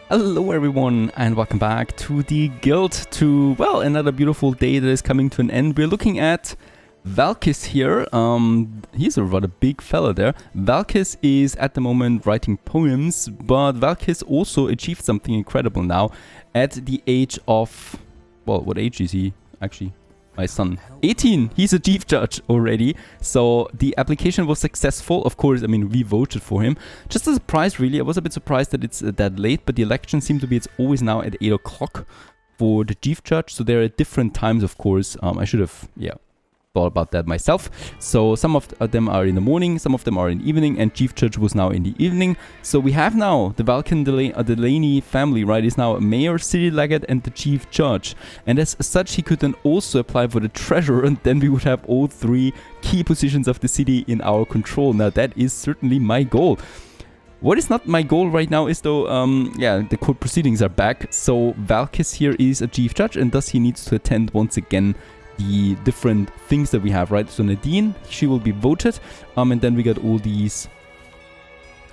Hello everyone and welcome back to the guild, to, well, another beautiful day that is coming to an end. We're looking at Valkis here. He's a rather big fella there. Valkis is at the moment writing poems, but Valkis also achieved something incredible now at the age of, well, what age is he actually? My son. 18! He's a chief judge already. So the application was successful. Of course, I mean, we voted for him. Just a surprise, really. I was a bit surprised that it's that late, but the election seemed to be, it's always now at 8 o'clock for the chief judge. So there are different times, of course. I should have, thought about that myself. So some of them are in the morning, some of them are in the evening, and chief judge was now in the evening. So we have now the Delaney family, right, is now a mayor, city legate, and the chief judge. And as such, he could then also apply for the treasurer, and then we would have all three key positions of the city in our control. Now that is certainly my goal. What is not my goal right now is though, the court proceedings are back. So Valkis here is a chief judge, and thus he needs to attend once again the different things that we have, right? So Nadine, she will be voted, and then we got all these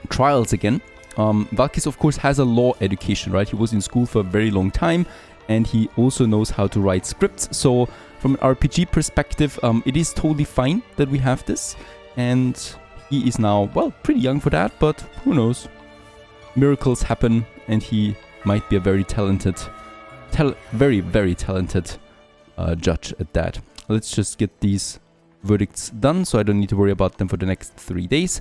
trials again. Valkis, of course, has a law education, right? He was in school for a very long time, and he also knows how to write scripts. So from an RPG perspective, it is totally fine that we have this, and he is now, well, pretty young for that, but who knows? Miracles happen, and he might be a very talented, very talented judge at that. Let's just get these verdicts done so I don't need to worry about them for the next 3 days,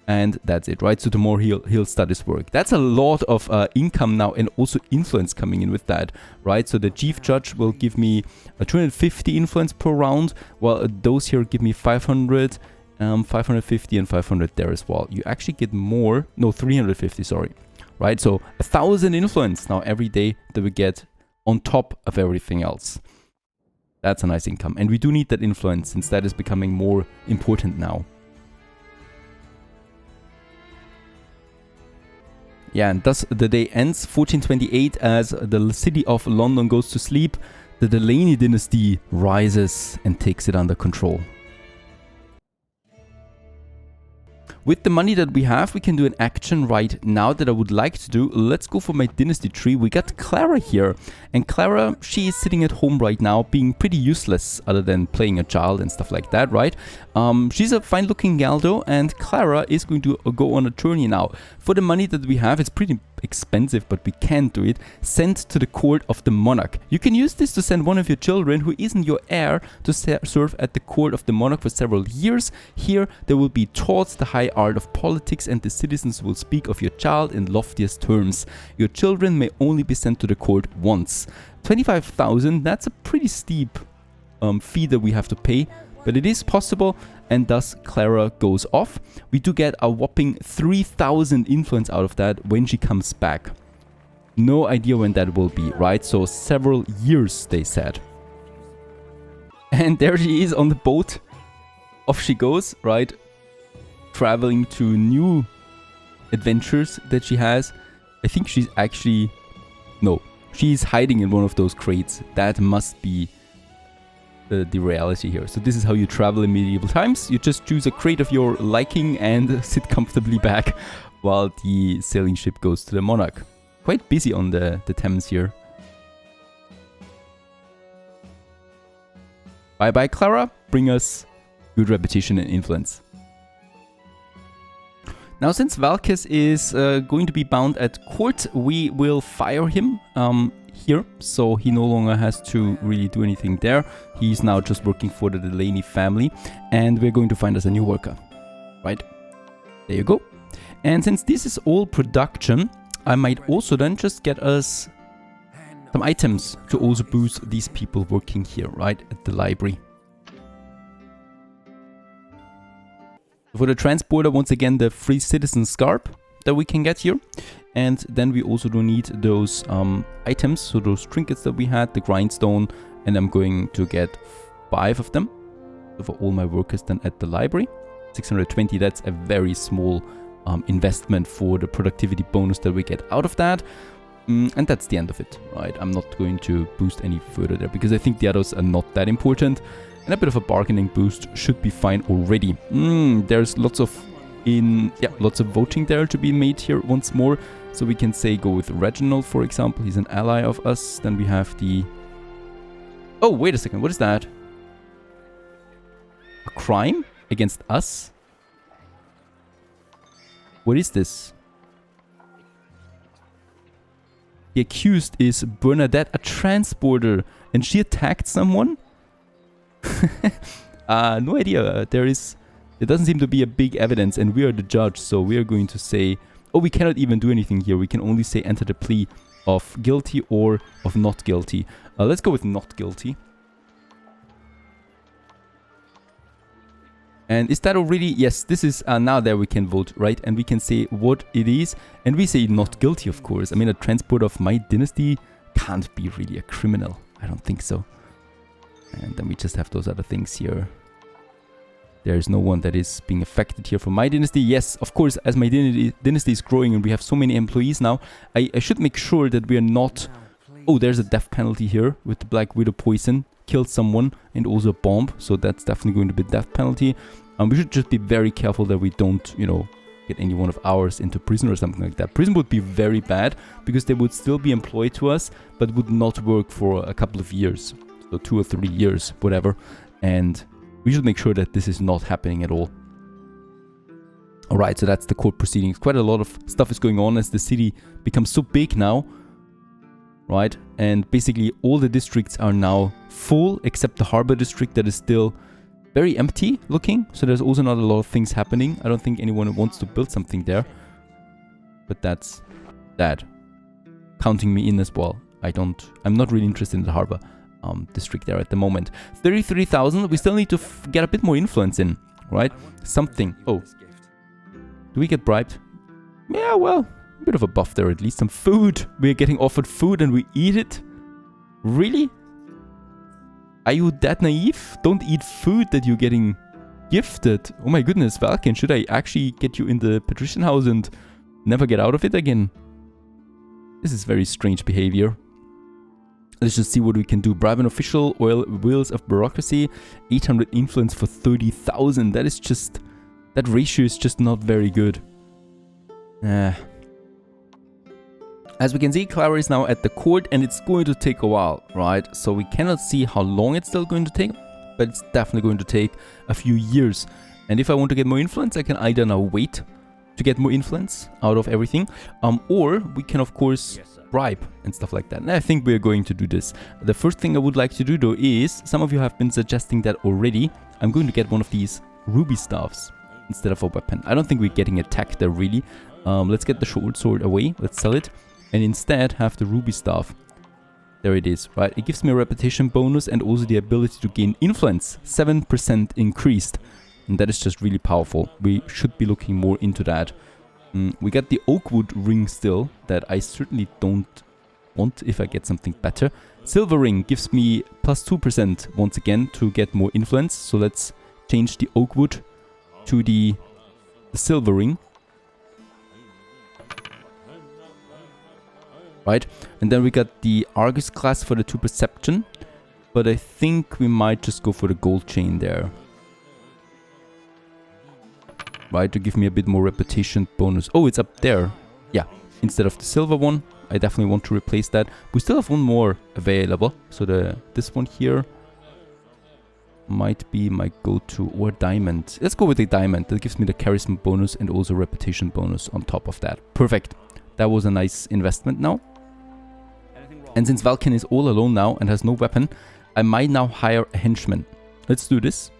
and that's it, right? So tomorrow he'll start his work. That's a lot of income now, and also influence coming in with that, right? So the chief judge will give me a 250 influence per round, while those here give me 500, 550 and 500 there as well. You actually get more, no, 350, sorry, right? So 1,000 influence now every day that we get on top of everything else. That's a nice income. And we do need that influence, since that is becoming more important now. Yeah, and thus the day ends 1428 as the city of London goes to sleep. The Delaney dynasty rises and takes it under control. With the money that we have, we can do an action right now that I would like to do. Let's go for my dynasty tree. We got Clara here. And Clara, she is sitting at home right now, being pretty useless other than playing a child and stuff like that, right? She's a fine looking gal though, and Clara is going to go on a journey now. For the money that we have, it's pretty expensive, but we can do it. Sent to the court of the monarch. You can use this to send one of your children who isn't your heir to serve at the court of the monarch for several years. Here they will be taught the high art of politics, and the citizens will speak of your child in loftiest terms. Your children may only be sent to the court once. 25,000, that's a pretty steep fee that we have to pay, but it is possible, and thus Clara goes off. We do get a whopping 3,000 influence out of that when she comes back. No idea when that will be, right? So several years, they said. And there she is on the boat. Off she goes, right? Traveling to new adventures that she has. I think she's actually... No, she's hiding in one of those crates. That must be the reality here. So this is how you travel in medieval times. You just choose a crate of your liking and sit comfortably back while the sailing ship goes to the monarch. Quite busy on the Thames here. Bye bye, Clara. Bring us good reputation and influence. Now, since Valkis is going to be bound at court, we will fire him here, so he no longer has to really do anything there. He's now just working for the Delaney family, and we're going to find us a new worker. Right? There you go. And since this is all production, I might also then just get us some items to also boost these people working here, right, at the library. For the transporter, once again, the free citizen scarp that we can get here. And then we also do need those items, so those trinkets that we had, the grindstone, and I'm going to get 5 of them. So for all my workers then at the library. 620, that's a very small investment for the productivity bonus that we get out of that. And that's the end of it, right? I'm not going to boost any further there, because I think the others are not that important. And a bit of a bargaining boost should be fine already. There's lots of voting there to be made here once more. So we can say go with Reginald, for example. He's an ally of us. Then we have the... Oh, wait a second. What is that? A crime against us? What is this? The accused is Bernadette, a transporter. And she attacked someone? No idea. There doesn't seem to be a big evidence, and we are the judge, so we are going to say... Oh, we cannot even do anything here. We can only say enter the plea of guilty or of not guilty. Let's go with not guilty. And is that already... Yes, this is... now there we can vote, right? And we can say what it is. And we say not guilty, of course. I mean, a transport of my dynasty can't be really a criminal. I don't think so. And then we just have those other things here. There is no one that is being affected here from my dynasty. Yes, of course, as my dynasty is growing and we have so many employees now, I should make sure that we are not... Oh, there's a death penalty here with the Black Widow poison. Killed someone and also a bomb. So that's definitely going to be death penalty. We should just be very careful that we don't, you know, get any one of ours into prison or something like that. Prison would be very bad because they would still be employed to us, but would not work for a couple of years. So 2 or 3 years, whatever. And... we should make sure that this is not happening at all. Alright, so that's the court proceedings. Quite a lot of stuff is going on as the city becomes so big now. Right? And basically all the districts are now full except the harbor district that is still very empty looking. So there's also not a lot of things happening. I don't think anyone wants to build something there. But that's that. Counting me in as well. I'm not really interested in the harbor. District there at the moment. 33,000. We still need to get a bit more influence in, right? Something. Oh. Do we get bribed? Yeah, well, a bit of a buff there at least. Some food. We're getting offered food and we eat it? Really? Are you that naive? Don't eat food that you're getting gifted. Oh my goodness, Valken, should I actually get you in the patrician house and never get out of it again? This is very strange behavior. Let's just see what we can do. Bribe an official, oil wheels of bureaucracy, 800 influence for 30,000. That is just... that ratio is just not very good. As we can see, Clara is now at the court and it's going to take a while, right? So we cannot see how long it's still going to take, but it's definitely going to take a few years. And if I want to get more influence, I can either now wait to get more influence out of everything, or we can of course bribe and stuff like that. And I think we're going to do this. The first thing I would like to do though is, some of you have been suggesting that already, I'm going to get one of these ruby staffs instead of a weapon. I don't think we're getting attacked there really. Let's get the short sword away, let's sell it, and instead have the ruby staff. There it is, right? It gives me a reputation bonus and also the ability to gain influence, 7% increased. And that is just really powerful. We should be looking more into that. We got the Oakwood ring still, that I certainly don't want if I get something better. Silver ring gives me plus 2% once again to get more influence. So let's change the Oakwood to the silver ring. Right, and then we got the Argus class for the 2 perception. But I think we might just go for the gold chain there. Right, to give me a bit more reputation bonus. Oh, it's up there. Yeah, instead of the silver one, I definitely want to replace that. We still have one more available. So this one here might be my go-to, or diamond. Let's go with the diamond. That gives me the charisma bonus and also reputation bonus on top of that. Perfect. That was a nice investment now. And since Valken is all alone now and has no weapon, I might now hire a henchman. Let's do this.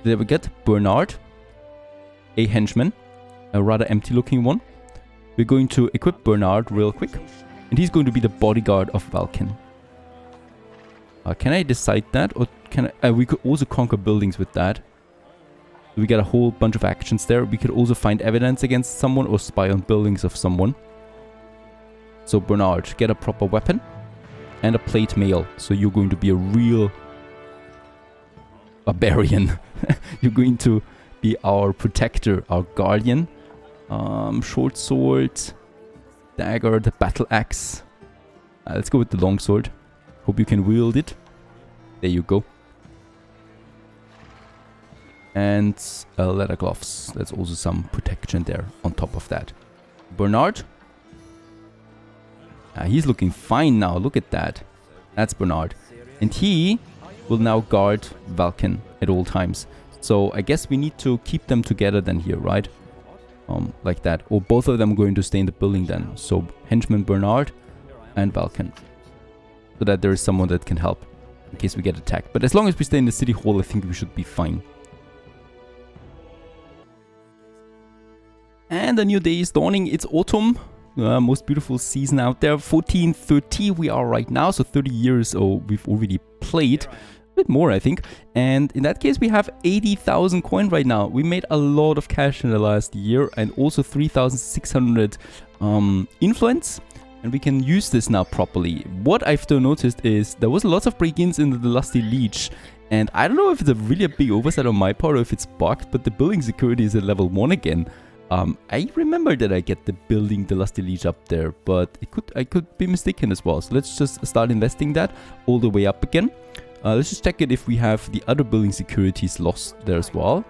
There we get Bernard, a henchman, a rather empty looking one. We're going to equip Bernard real quick, and he's going to be the bodyguard of Valken. Can I decide that, or can I, we could also conquer buildings with that. We got a whole bunch of actions there. We could also find evidence against someone or spy on buildings of someone. So Bernard, get a proper weapon and a plate mail. So you're going to be a real barbarian. You're going to be our protector, our guardian. Short sword, dagger, the battle axe. Let's go with the long sword. Hope you can wield it. There you go. And leather gloves. That's also some protection there on top of that. Bernard. He's looking fine now. Look at that. That's Bernard. And he will now guard Valken at all times. So I guess we need to keep them together then here, right? Like that. Or both of them are going to stay in the building then. So henchman Bernard and Valken. So that there is someone that can help in case we get attacked. But as long as we stay in the city hall, I think we should be fine. And a new day is dawning. It's autumn. Most beautiful season out there. 1430 we are right now. So 30 years we've already played. A bit more, I think. And in that case, we have 80,000 coin right now. We made a lot of cash in the last year. And also 3,600 influence. And we can use this now properly. What I've still noticed is there was lots of break-ins in the Lusty Leech. And I don't know if it's really a big oversight on my part or if it's bugged. But the building security is at level 1 again. I remember that I get the building the Lusty Leech up there, but I could be mistaken as well. So let's just start investing that all the way up again. Let's just check it if we have the other building securities lost there as well.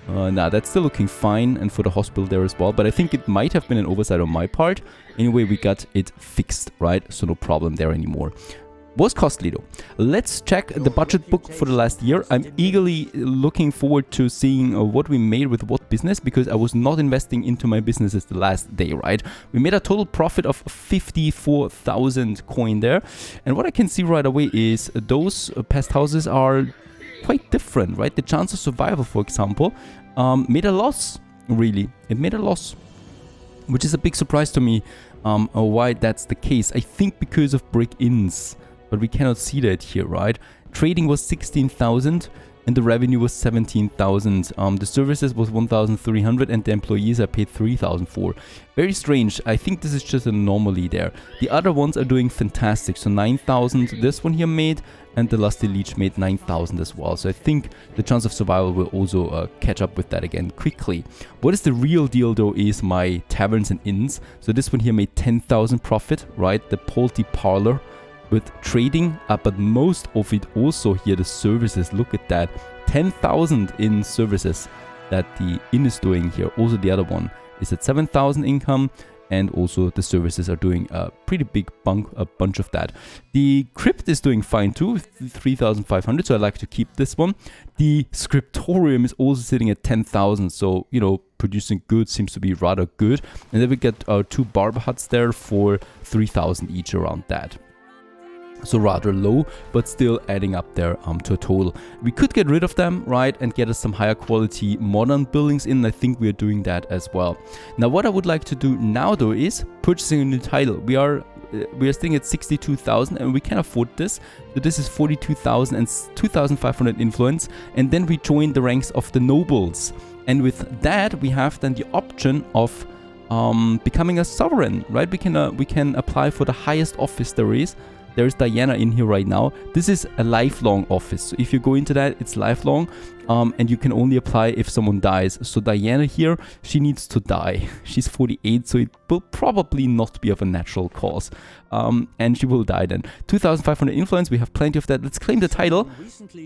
Nah, that's still looking fine, and for the hospital there as well. But I think it might have been an oversight on my part. Anyway, we got it fixed, right? So no problem there anymore. Was costly though. Let's check the budget book for the last year. I'm eagerly looking forward to seeing what we made with what business, because I was not investing into my businesses the last day, right? We made a total profit of 54,000 coin there. And what I can see right away is those pest houses are quite different, right? The chance of survival, for example, made a loss, really. It made a loss, which is a big surprise to me why that's the case. I think because of break-ins. But we cannot see that here, right? Trading was 16,000 and the revenue was 17,000. The services was 1,300 and the employees I paid 3,000 for. Very strange. I think this is just an anomaly there. The other ones are doing fantastic. So 9,000 this one here made, and the Lusty Leech made 9,000 as well. So I think the chance of survival will also catch up with that again quickly. What is the real deal though is my taverns and inns. So this one here made 10,000 profit, right? The Polty Parlor with trading, but most of it also here, the services, look at that, 10,000 in services that the inn is doing here. Also the other one is at 7,000 income, and also the services are doing a pretty big bunch of that. The crypt is doing fine too, 3,500, so I like to keep this one. The scriptorium is also sitting at 10,000, so, you know, producing good seems to be rather good. And then we get our 2 barber huts there for 3,000 each, around that. So rather low, but still adding up there to a total. We could get rid of them, right, and get us some higher quality modern buildings in. I think we are doing that as well. Now, what I would like to do now, though, is purchasing a new title. We are staying at 62,000 and we can afford this. So this is 42,000 and 2,500 influence. And then we join the ranks of the nobles. And with that, we have then the option of becoming a sovereign, right? We can apply for the highest office there is. There's Diana in here right now. This is a lifelong office. So if you go into that, it's lifelong. And you can only apply if someone dies. So Diana here, she needs to die. She's 48, so it will probably not be of a natural cause. And she will die then. 2,500 influence, we have plenty of that. Let's claim the title.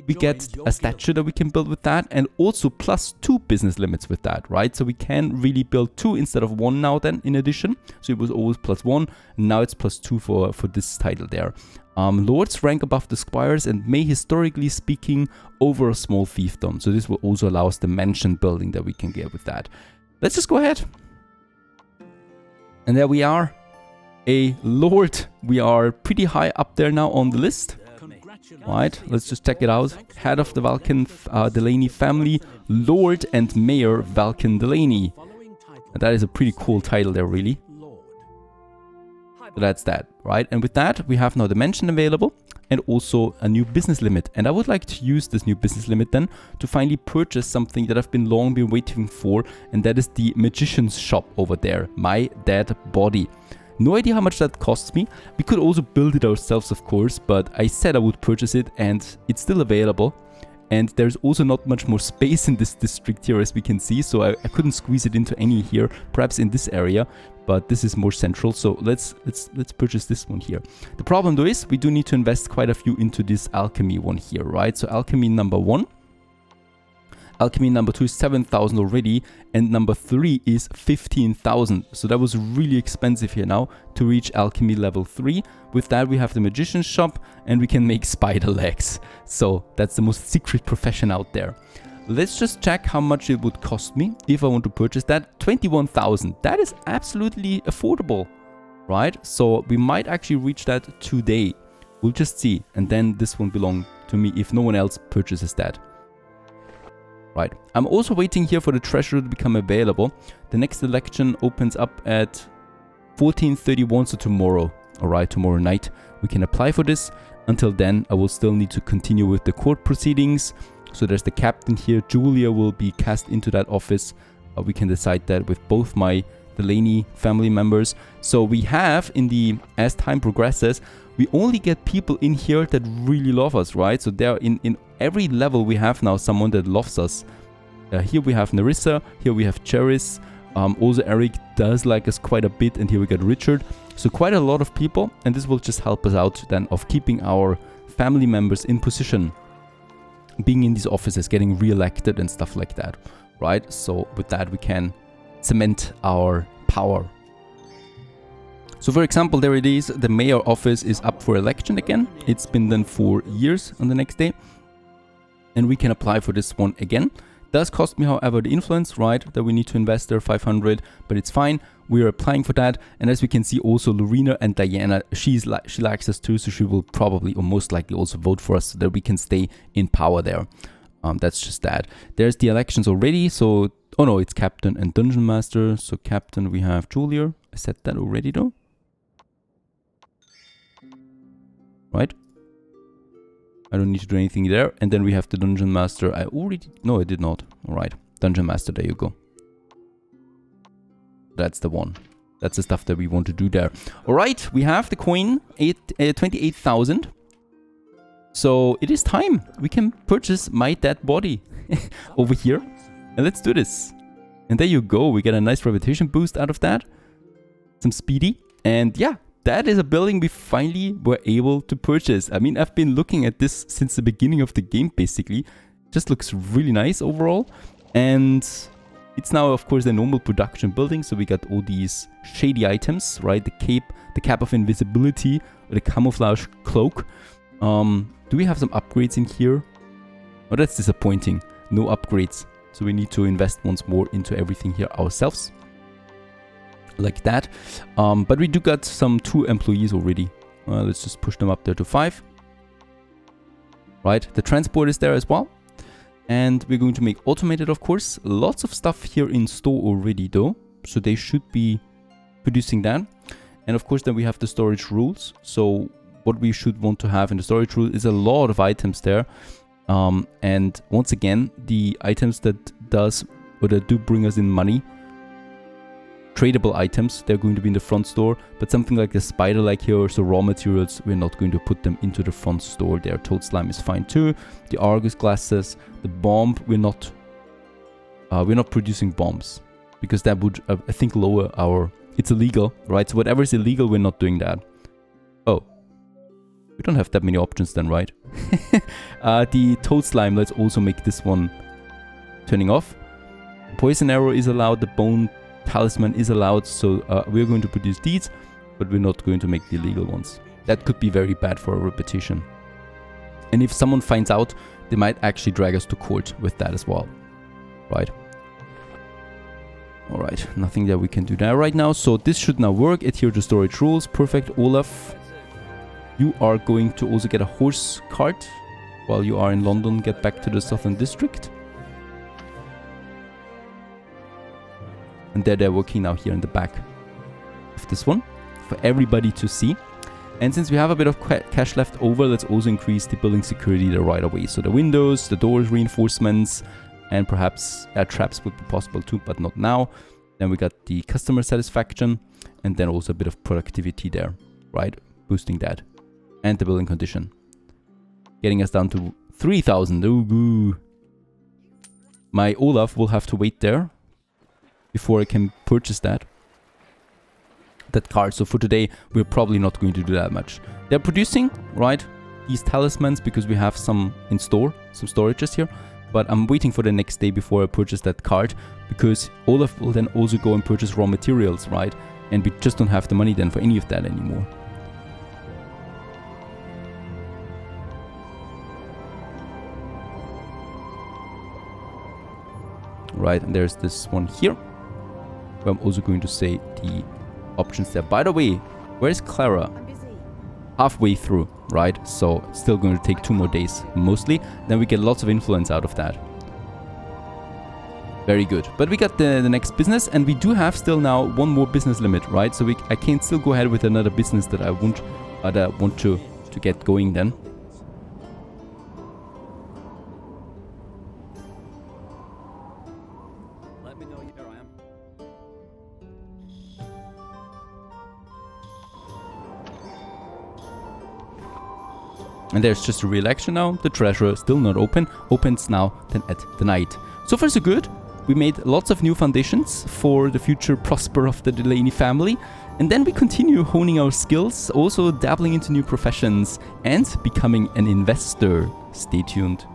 We get a statue that we can build with that, and also +2 business limits with that, right? So we can really build 2 instead of 1 now then, in addition. So it was always +1, now it's +2 for this title there. Lords rank above the squires and may, historically speaking, over a small fiefdom. So this will also allow us the mansion building that we can get with that. Let's just go ahead. And there we are. A lord. We are pretty high up there now on the list. Right, let's just check it out. Head of the Valken Delaney family, Lord and Mayor Valken Delaney. And that is a pretty cool title there, really. So that's that, right? And with that, we have now the mansion available and also a new business limit. And I would like to use this new business limit then to finally purchase something that I've been long been waiting for. And that is the magician's shop over there, My Dead Body. No idea how much that costs me. We could also build it ourselves, of course, but I said I would purchase it and it's still available. And there's also not much more space in this district here, as we can see, so I couldn't squeeze it into any here, perhaps in this area, but this is more central, so let's purchase this one here. The problem though is we do need to invest quite a few into this alchemy one here, right? So alchemy number 1. Alchemy number 2 is 7,000 already, and number 3 is 15,000. So that was really expensive here now to reach alchemy level 3. With that we have the magician's shop, and we can make spider legs. So that's the most secret profession out there. Let's just check how much it would cost me if I want to purchase that. 21,000. That is absolutely affordable, right? So we might actually reach that today. We'll just see, and then this won't belong to me if no one else purchases that. Right, I'm also waiting here for the treasure to become available. The next election opens up at 14:31, so tomorrow. Alright, tomorrow night we can apply for this. Until then, I will still need to continue with the court proceedings. So there's the captain here. Julia will be cast into that office. We can decide that with both my Delaney family members. So we have, as time progresses, we only get people in here that really love us, right? So there in every level we have now someone that loves us. Here we have Narissa, here we have Cheris. Also Eric does like us quite a bit, and here we got Richard. So quite a lot of people, and this will just help us out then of keeping our family members in position, being in these offices, getting re-elected and stuff like that, right? So with that we can cement our power. So for example, there it is, the mayor office is up for election again. It's been done for years on the next day. And we can apply for this one again. Does cost me, however, the influence, right? That we need to invest there 500, but it's fine. We are applying for that. And as we can see also, Lorena and Diana, she likes us too, so she will probably or most likely also vote for us so that we can stay in power there. That's just that. There's the elections already. So, oh no, it's captain and dungeon master. So captain, we have Julia. I said that already though. Right? I don't need to do anything there. And then we have the dungeon master. No, I did not. All right. Dungeon master, there you go. That's the one. That's the stuff that we want to do there. All right. We have the coin, 28,000. So it is time. We can purchase my dead body over here. And let's do this. And there you go. We get a nice reputation boost out of that. Some speedy. And yeah. That is a building we finally were able to purchase. I mean, I've been looking at this since the beginning of the game, basically. It just looks really nice overall. And it's now, of course, a normal production building. So we got all these shady items, right? The cap of invisibility, or the camouflage cloak. Do we have some upgrades in here? Oh, that's disappointing. No upgrades. So we need to invest once more into everything here ourselves. Like that. But we do got some 2 employees already. Let's just push them up there to 5. Right, the transport is there as well. And we're going to make automated, of course. Lots of stuff here in store already though. So they should be producing that. And of course then we have the storage rules. So what we should want to have in the storage rule is a lot of items there. And once again, the items that do bring us in money, tradable items, they're going to be in the front store, but something like the spider leg here or so raw materials, we're not going to put them into the front store there. Toad slime is fine too. The Argus glasses, the bomb, we're not producing bombs because that would I think lower our, it's illegal, right? So whatever is illegal, we're not doing that. Oh, we don't have that many options then, right? The toad slime, let's also make this one turning off. Poison arrow is allowed, the bone talisman is allowed, so we're going to produce these, but we're not going to make the illegal ones. That could be very bad for a repetition. And if someone finds out, they might actually drag us to court with that as well. Right. Alright, nothing that we can do there right now. So this should now work. Adhere to storage rules. Perfect. Olaf, you are going to also get a horse cart while you are in London. Get back to the Southern District. And they're working now here in the back of this one for everybody to see. And since we have a bit of cash left over, let's also increase the building security there right away. So the windows, the doors, reinforcements, and perhaps traps would be possible too, but not now. Then we got the customer satisfaction, and then also a bit of productivity there, right? Boosting that. And the building condition. Getting us down to 3,000. Ooh. My Olaf will have to wait there before I can purchase that card. So for today, we're probably not going to do that much. They're producing, right, these talismans because we have some in store, some storages here. but I'm waiting for the next day before I purchase that card, because Olaf will then also go and purchase raw materials, right? And we just don't have the money then for any of that anymore. Right, and there's this one here, where I'm also going to say the options there. By the way, where's Clara? Halfway through, right? So it's still going to take 2 more days, mostly. Then we get lots of influence out of that. Very good. But we got the next business, and we do have still now 1 more business limit, right? So I can still go ahead with another business that I want to get going then. Let me know here I am. And there's just a re-election now. The treasurer still not open. Opens now then at the night. So far so good. We made lots of new foundations for the future prosper of the Delaney family. And then we continue honing our skills, also dabbling into new professions and becoming an investor. Stay tuned.